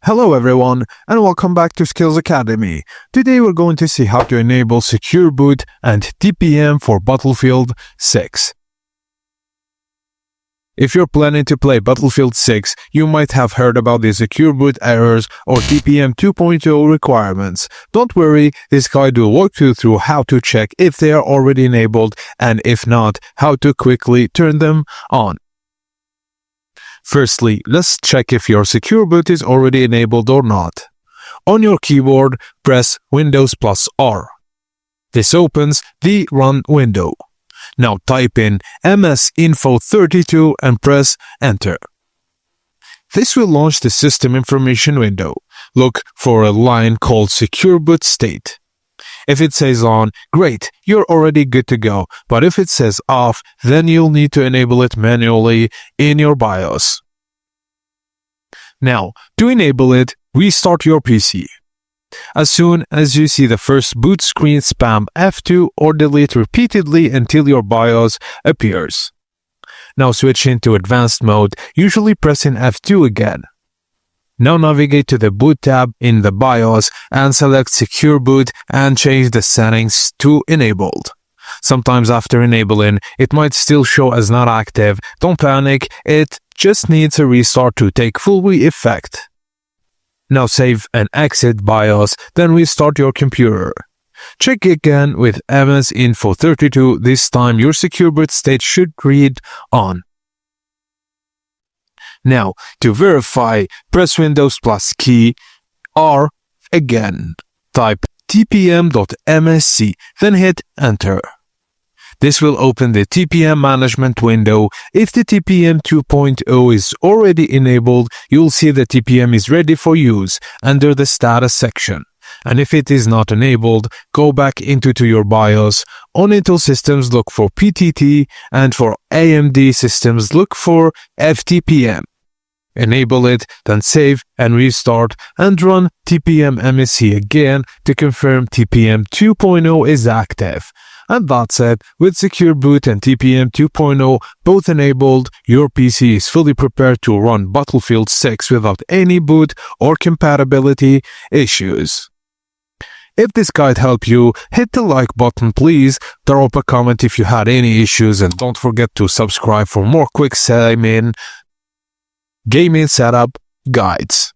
Hello everyone and welcome back to Skills Academy. Today we're going to see how to enable Secure Boot and TPM for Battlefield 6. If you're planning to play Battlefield 6, you might have heard about the Secure Boot errors or TPM 2.0 requirements. Don't worry, this guide will walk you through how to check if they are already enabled and if not, how to quickly turn them on. Firstly, let's check if your Secure Boot is already enabled or not. On your keyboard, press Windows plus R. This opens the Run window. Now type in msinfo32 and press Enter. This will launch the System Information window. Look for a line called Secure Boot State. If it says on, great, you're already good to go, but if it says off, then you'll need to enable it manually in your BIOS. Now, to enable it, restart your PC. As soon as you see the first boot screen, spam F2 or delete repeatedly until your BIOS appears. Now switch into advanced mode, usually pressing F2 again. Now navigate to the Boot tab in the BIOS and select Secure Boot and change the settings to Enabled. Sometimes after enabling, it might still show as not active. Don't panic, it just needs a restart to take full effect. Now save and exit BIOS, then restart your computer. Check again with msinfo32. This time your Secure Boot state should read on. Now, to verify, press Windows plus key R again. Type tpm.msc, then hit Enter. This will open the TPM management window. If the TPM 2.0 is already enabled, you'll see the TPM is ready for use under the status section. And if it is not enabled, go back into your BIOS. On Intel systems, look for PTT, and for AMD systems, look for FTPM. Enable it, then save and restart and run TPM MSC again to confirm TPM 2.0 is active. And that's it. With Secure Boot and TPM 2.0 both enabled, your PC is fully prepared to run Battlefield 6 without any boot or compatibility issues. If this guide helped you, hit the like button please, throw up a comment if you had any issues, and don't forget to subscribe for more quick gaming setup guides.